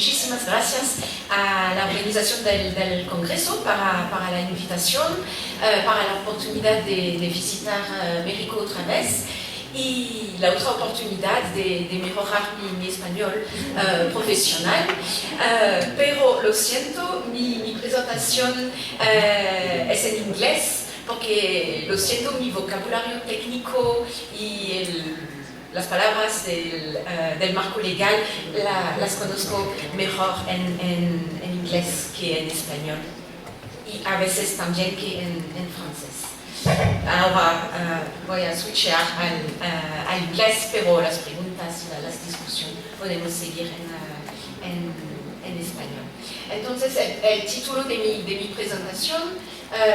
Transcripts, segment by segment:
muchísimas gracias a la organización del Congreso para la invitación, para la oportunidad de visitar México otra vez y la otra oportunidad de mejorar mi español profesional. Pero lo siento, mi presentación es en inglés porque lo siento, mi vocabulario técnico y las palabras del marco legal las conozco mejor en inglés que en español y a veces también que en francés. Ahora voy a switchar al inglés, pero las preguntas y las discusiones podemos seguir en español. Entonces el título de mi presentación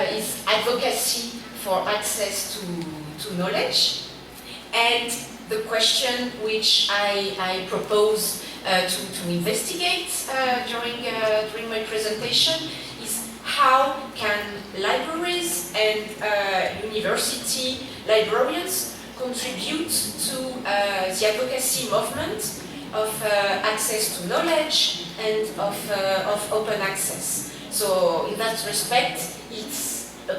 es Advocacy for Access to Knowledge, and the question which I propose to investigate during my presentation is how can libraries and university librarians contribute to the advocacy movement of access to knowledge and of open access. So in that respect, it's a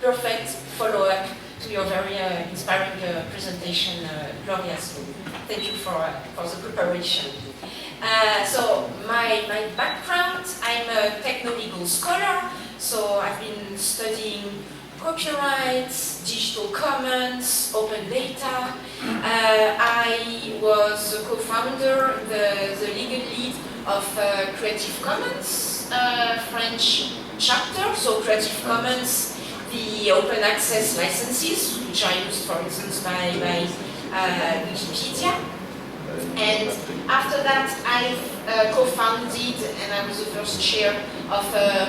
perfect follow-up to your very inspiring presentation, Gloria. So thank you for the preparation. So my background, I'm a techno-legal scholar, so I've been studying copyrights, digital commons, open data. I was a co-founder, the legal lead of Creative Commons French chapter, so Creative Commons, the open access licenses, which are used, for instance, by Wikipedia. And after that, I've co-founded, and I was the first chair of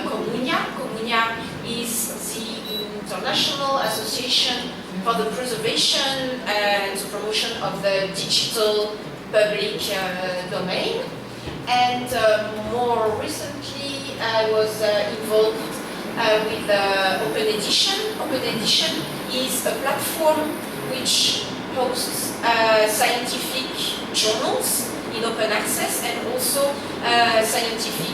Comunia. Comunia is the International Association for the Preservation and the Promotion of the Digital Public Domain. And more recently, I was involved with Open Edition. Open Edition is a platform which hosts scientific journals in open access and also scientific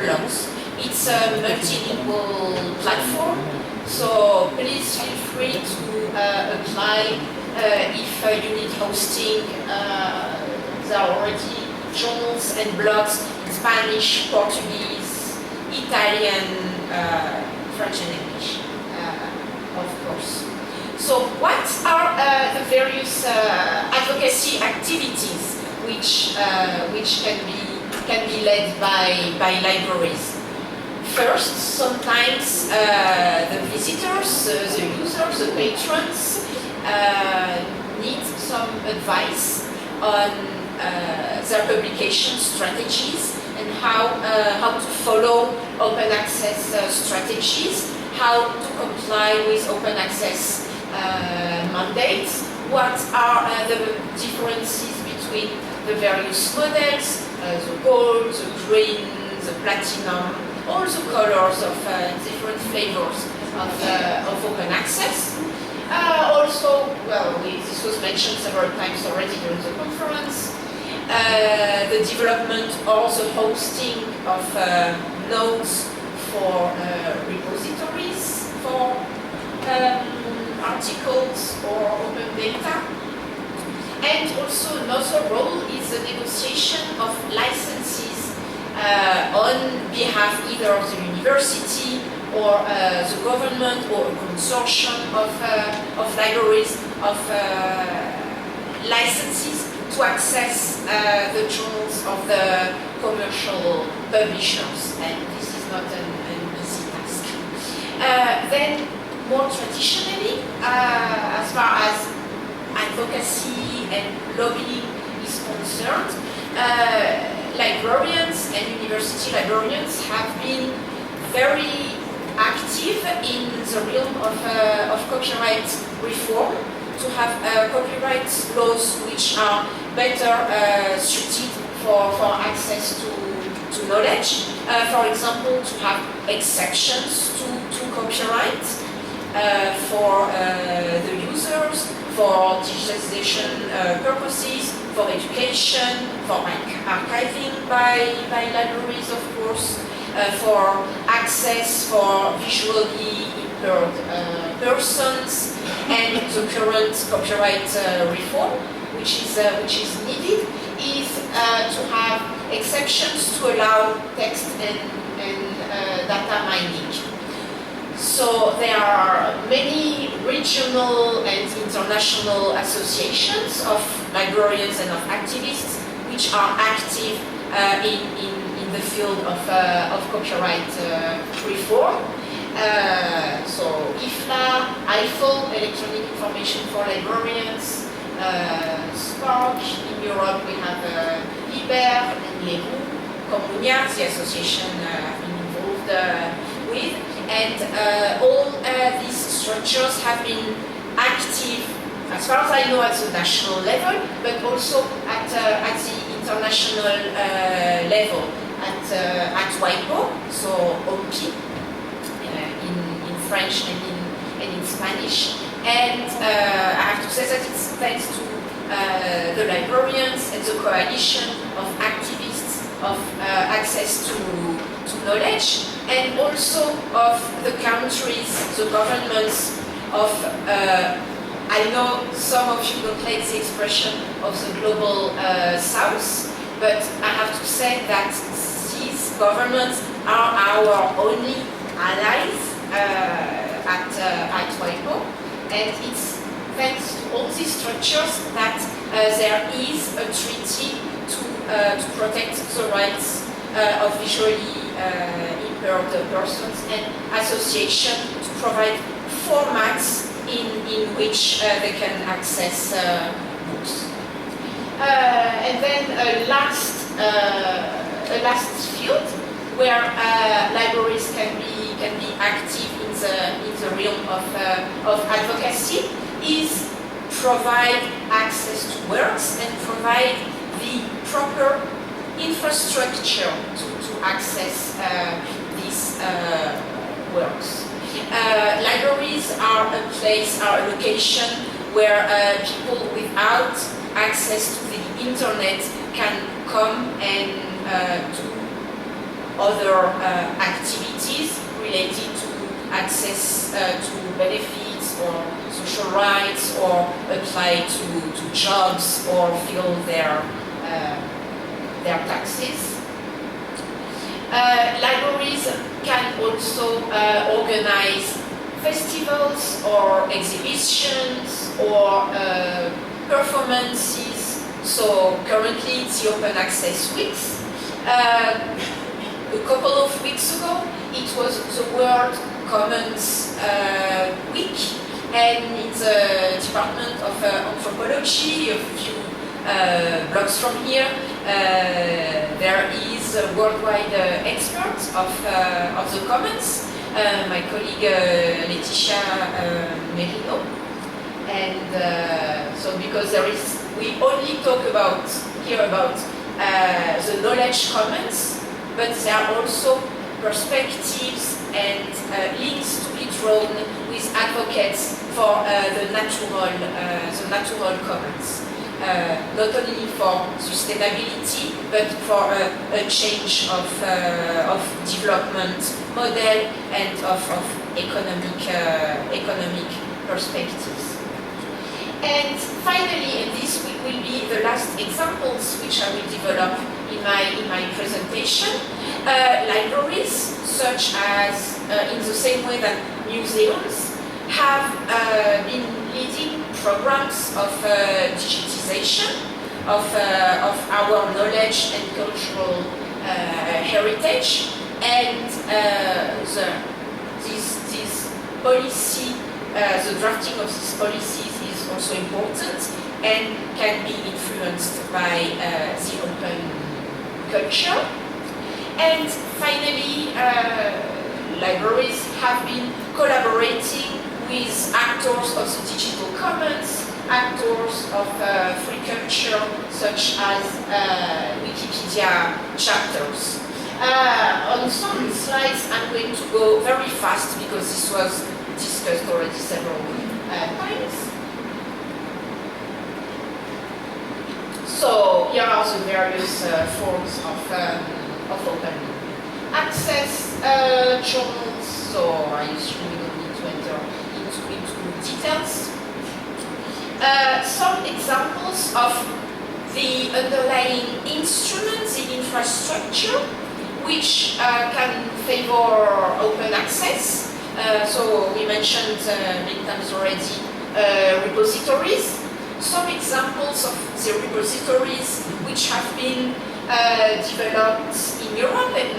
blogs. It's a multilingual platform, so please feel free to apply if you need hosting. There are already journals and blogs in Spanish, Portuguese, Italian, French and English, of course. So what are the various advocacy activities which can be led by libraries? First, sometimes the visitors, the users, the patrons need some advice on their publication strategies and how to follow open access strategies, how to comply with open access mandates, what are the differences between the various models, the gold, the green, the platinum, all the colors of different flavors of open access. Also, well, this was mentioned several times already during the conference, the development or the hosting of nodes for repositories for articles or open data. And also another role is the negotiation of licenses on behalf either of the university or the government or a consortium of libraries of licenses to access the journals of the commercial publishers, and this is not an easy task. Then, more traditionally, as far as advocacy and lobbying is concerned, librarians and university librarians have been very active in the realm of copyright reform, to have copyright laws which are better suited for access to knowledge. For example, to have exceptions to copyright for the users, for digitalization purposes, for education, for archiving by libraries, of course, for access for visually impaired persons, and the current copyright reform, which is needed, is to have exceptions to allow text and data mining. So there are many regional and international associations of librarians and of activists which are active in the field of copyright reform. So IFLA, IFO, Electronic Information for Librarians, SPARC, in Europe we have IBER and LERU, Comunia, the association I've been involved with, and all these structures have been active, as far as I know, at the national level, but also at the international level, at WIPO, so OMPI, in French and in Spanish. And I have to say that it's thanks to the librarians and the coalition of activists of access to knowledge, and also of the countries, the governments of, I know some of you don't like the expression of the global south, but I have to say that these governments are our only allies at WIPO, and it's thanks to all these structures that there is a treaty to protect the rights of visually impaired persons, and association to provide formats in which they can access books. And then a last field where libraries can be active in the realm of advocacy is provide access to works and provide the proper infrastructure to access these works. Libraries are a place, are a location where people without access to the internet can come and do other activities related to access to benefits or social rights, or apply to jobs, or fill their taxes. Libraries can also organize festivals or exhibitions or performances. So currently it's the Open Access Weeks. A couple of weeks ago it was the World Commons Week, and in the Department of Anthropology, a few blocks from here, there is a worldwide expert of the commons, my colleague Laetitia Merino, and so because we only talk here about the knowledge commons, but there are also perspectives and links to be drawn with advocates for the natural commons. Not only for sustainability, but for a change of development model and of economic perspectives. And finally, and this will be the last examples which I will develop in my presentation, libraries, such as in the same way that museums have been leading programs of digitization of our knowledge and cultural heritage, and this policy, the drafting of these policies is also important and can be influenced by the open culture. And finally, libraries have been collaborating with actors of the digital commons, actors of free culture, such as Wikipedia chapters. On some slides, I'm going to go very fast because this was discussed already several times. So here are the various forms of open access journals. So I assume we don't need to enter into details. Some examples of the underlying instruments, the infrastructure, which can favor open access. So we mentioned many times already repositories. Some examples of the repositories which have been developed in Europe and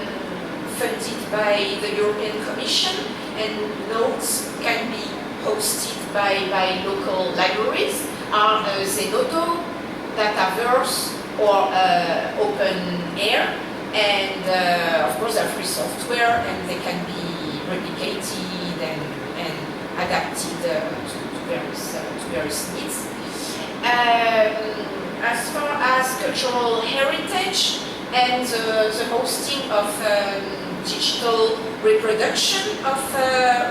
funded by the European Commission, and notes can be hosted by local libraries are Zenodo, Dataverse, or OpenAir, and of course they're free software and they can be replicated and adapted to various needs. As far as cultural heritage and the hosting of digital reproduction of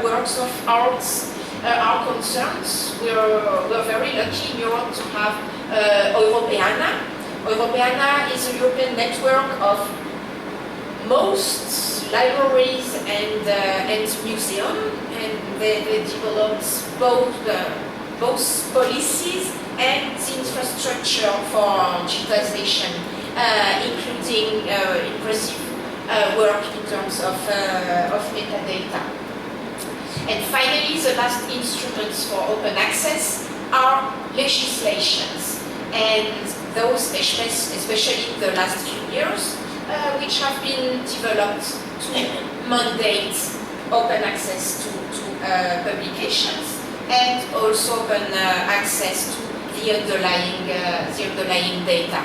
works of arts are concerned, we're very lucky in Europe to have Europeana. Europeana is a European network of most libraries and museums, and they developed both policies and the infrastructure for digitization, including impressive work in terms of metadata. And finally, the last instruments for open access are legislations, and those, especially in the last few years, which have been developed to mandate open access to publications and also open access to the underlying data.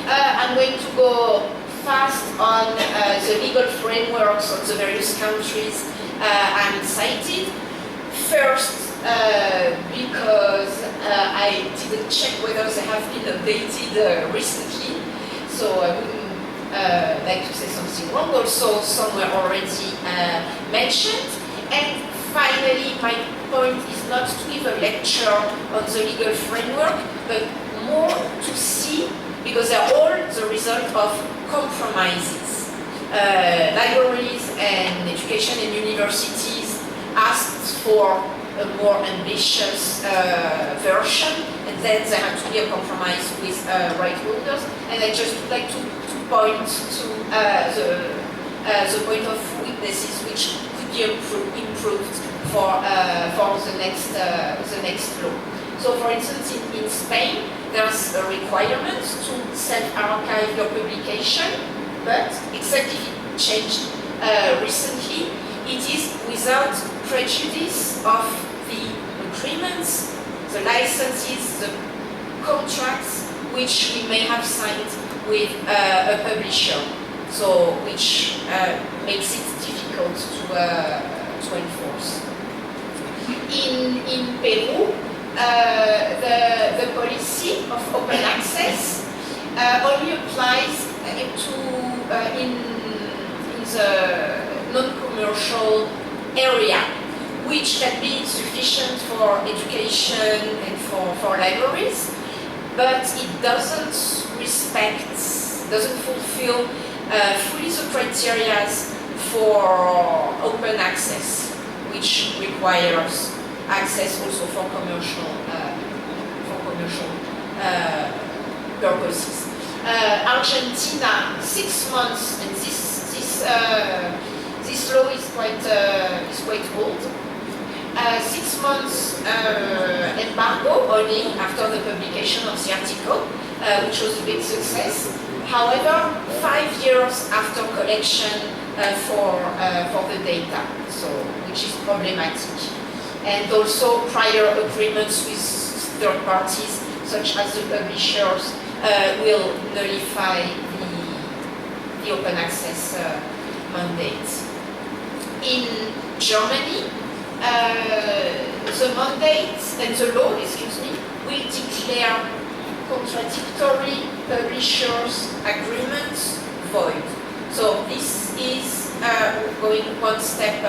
I'm going to go fast on the legal frameworks of the various countries I'm cited. First, because I didn't check whether they have been updated recently, so I wouldn't like to say something wrong. Also, some were already mentioned. And finally, my point is not to give a lecture on the legal framework, but more to see, because they're all the result of compromises. Libraries and education and universities asked for a more ambitious version, and then there had to be a compromise with right holders. And I just would like to point to the point of weaknesses which could be improved for the next law. So, for instance, in Spain, there's a requirement to self-archive your publication, but except if it changed recently, it is without prejudice of the agreements, the licenses, the contracts which we may have signed with a publisher, so which makes it difficult to enforce. In Peru, the policy of open access only applies in the non-commercial area, which can be sufficient for education and for libraries, but it doesn't fulfill fully the criteria for open access, which requires access also for commercial purposes. Argentina, 6 months, and this law is quite old. 6 months embargo only after the publication of the article, which was a big success. However, 5 years after collection for the data, so which is problematic. And also prior agreements with third parties, such as the publishers, will nullify the open access mandate. In Germany, the mandate and the law, will declare contradictory publishers' agreements void. So this is going one step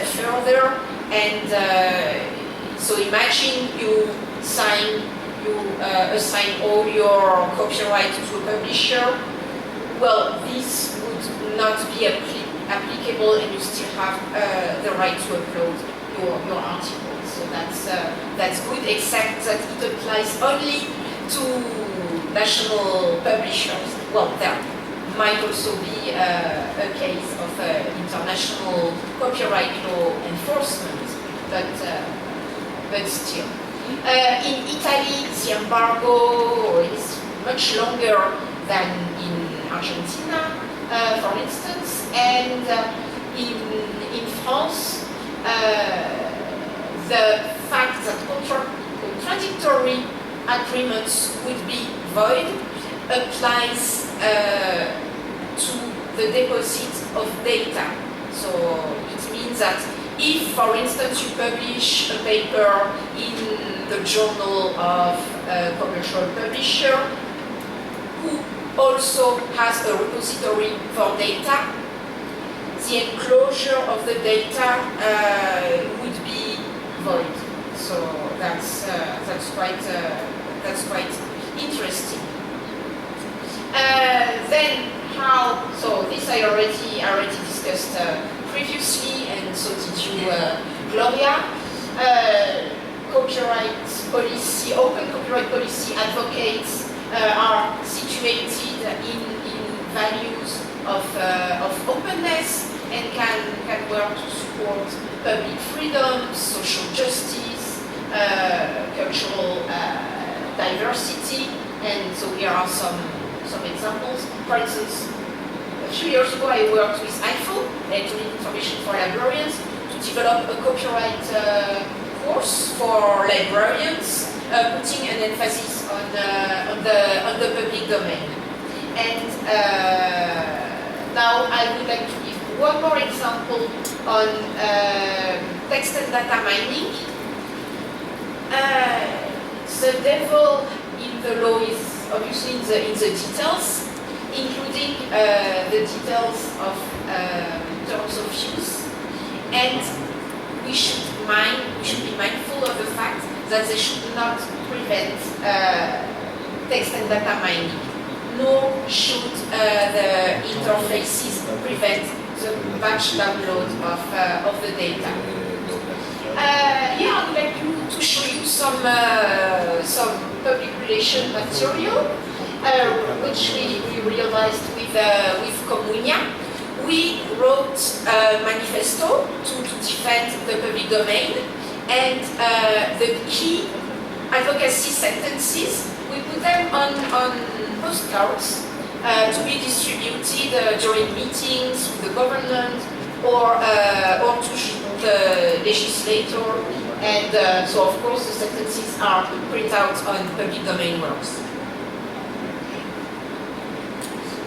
further, and so imagine you sign you assign all your copyright to a publisher, well, this would not be applicable, and you still have the right to upload your article. So that's good, except that it applies only to national publishers. Well, there might also be a case of international copyright law enforcement, but still. In Italy, the embargo is much longer than in Argentina, for instance, and in France, the fact that contradictory agreements would be void applies to the deposit of data. So it means that if, for instance, you publish a paper in the journal of a commercial publisher who also has a repository for data, the enclosure of the data would be void. So that's quite interesting. Then how? So this I already discussed previously, and so did you, Gloria. Copyright policy, open copyright policy advocates are situated in values of openness and can work to support public freedom, social justice, cultural diversity, and so here are some examples. For instance, a few years ago I worked with IFO, Electronic Information for Librarians, to develop a copyright course for librarians, putting an emphasis on the public domain. And now I would like to give one more example on text and data mining. The devil in the law is obviously in the details, including the details of terms of use, and we should be mindful of the fact that they should not prevent text and data mining, nor should the interfaces prevent the batch download of the data. Here I would like to show you some public relation material, which we realized with Comunia. We wrote a manifesto to defend the public domain, and the key advocacy sentences, we put them on postcards to be distributed during meetings with the government or to the legislator, and so of course the sentences are printed out on public domain works.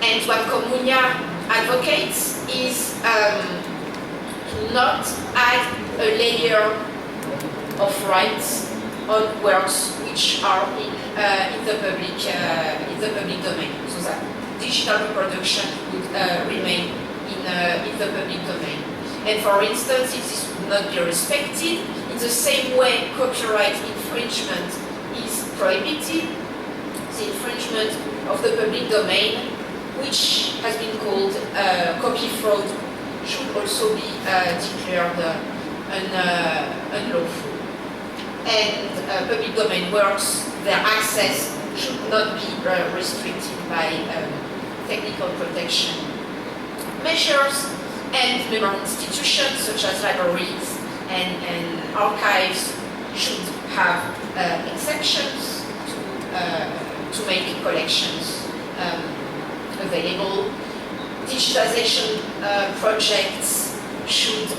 And what Comunia advocates is to not add a layer of rights on works which are in the public domain, so that digital reproduction would remain in the public domain. And for instance, if this would not be respected, in the same way copyright infringement is prohibited, the infringement of the public domain, which has been called copy fraud, should also be declared unlawful. And public domain works, their access should not be restricted by technical protection measures, and member institutions such as libraries and archives should have exceptions to make collections available. Digitization projects should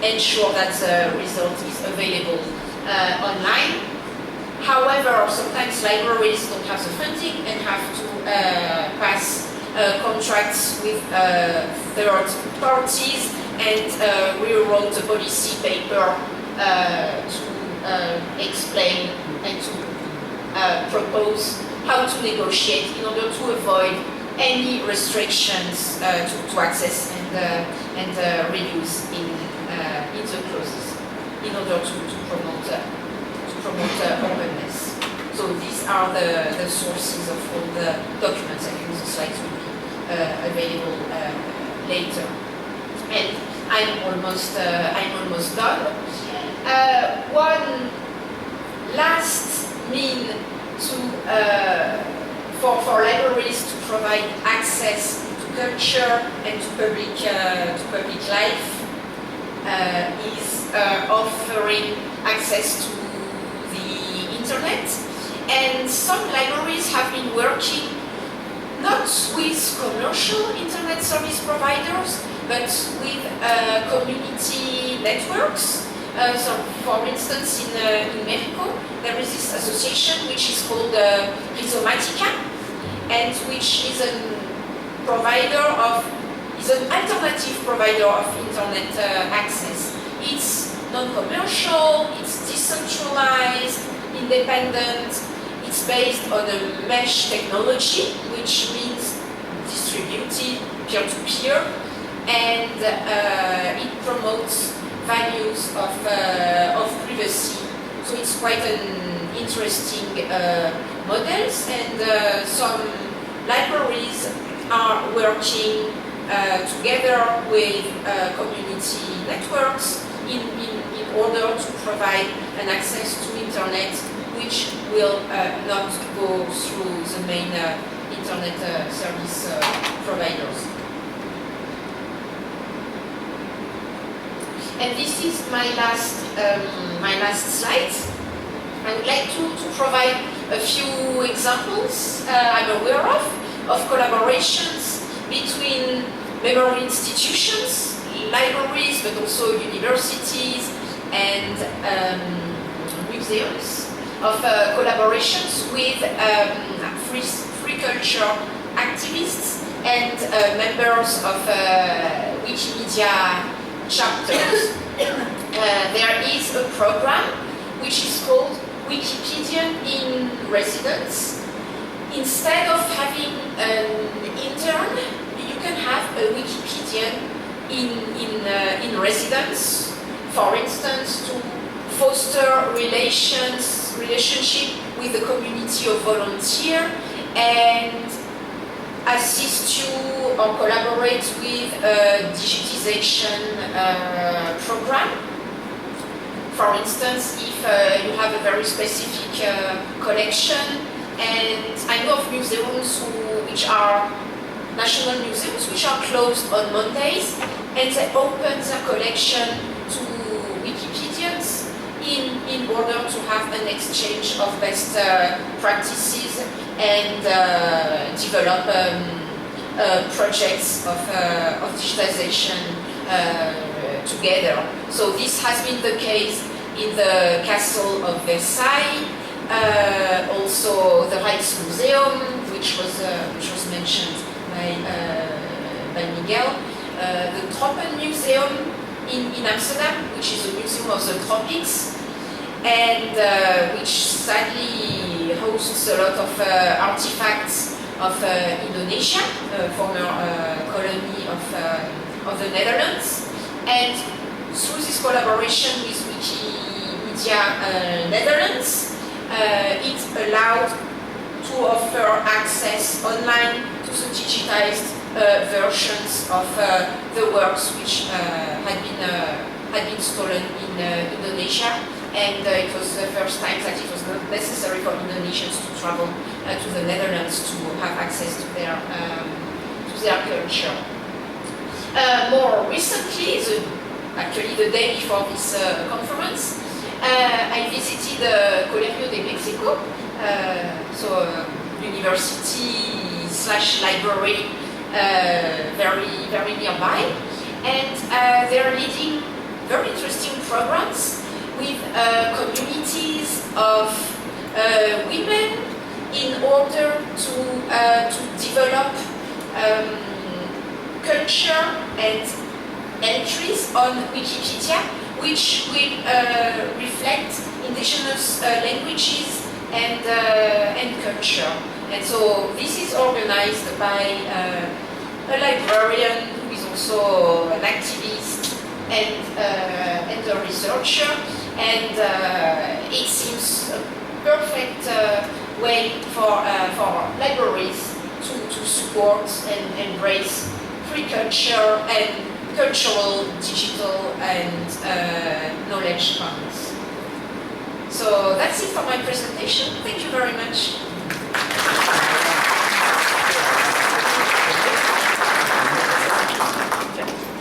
ensure that the result is available online. However, sometimes libraries don't have the funding and have to pass contracts with third parties, and we wrote a policy paper to explain and to propose how to negotiate in order to avoid any restrictions to access and reuse in the clauses in order to promote openness. So these are the sources of all the documents. I think the slides will be available later. And I'm almost done. One last mean to for libraries to provide access to culture and to public life is offering access to the internet. And some libraries have been working not with commercial internet service providers, but with community networks. So, for instance, in Mexico, there is this association which is called Rizomatica, and which is an alternative provider of internet access. It's non-commercial, it's decentralized, independent. It's based on a mesh technology, which means distributed peer-to-peer, and it promotes values of privacy. So it's quite an interesting models, and some libraries are working together with community networks in order to provide an access to internet which will not go through the main internet service providers. And this is my last slide. I would like to provide a few examples I'm aware of collaborations between memory institutions, libraries, but also universities and museums, of collaborations with free culture activists and members of Wikimedia chapters. There is a program which is called Wikipedian in Residence. Instead of having an intern, you can have a Wikipedian in residence, for instance, to foster relationship with the community of volunteers and assist you or collaborate with a digitization program. For instance, if you have a very specific collection, and I know of museums which are national museums which are closed on Mondays, and they open their collection to Wikipedians in order to have an exchange of best practices and develop projects of digitization together. So this has been the case in the Castle of Versailles, also the Rijksmuseum, which was mentioned by Miguel, the Tropen Museum in Amsterdam, which is a museum of the tropics, and which sadly hosts a lot of artifacts of Indonesia, former colony of the Netherlands. And through this collaboration with Wikimedia Netherlands, it allowed to offer access online to the digitized versions of the works which had been stolen in Indonesia, and it was the first time that it was not necessary for Indonesians to travel to the Netherlands to have access to their culture. More recently, actually the day before this conference, I visited Colegio de Mexico, so university/library very nearby, and they're leading very interesting programs with communities of women in order to develop culture and entries on Wikipedia, which will reflect indigenous languages and culture. And so this is organized by a librarian who is also an activist and a researcher, and it seems perfect way for libraries to support and embrace free culture and cultural, digital, and knowledge partners. So that's it for my presentation. Thank you very much.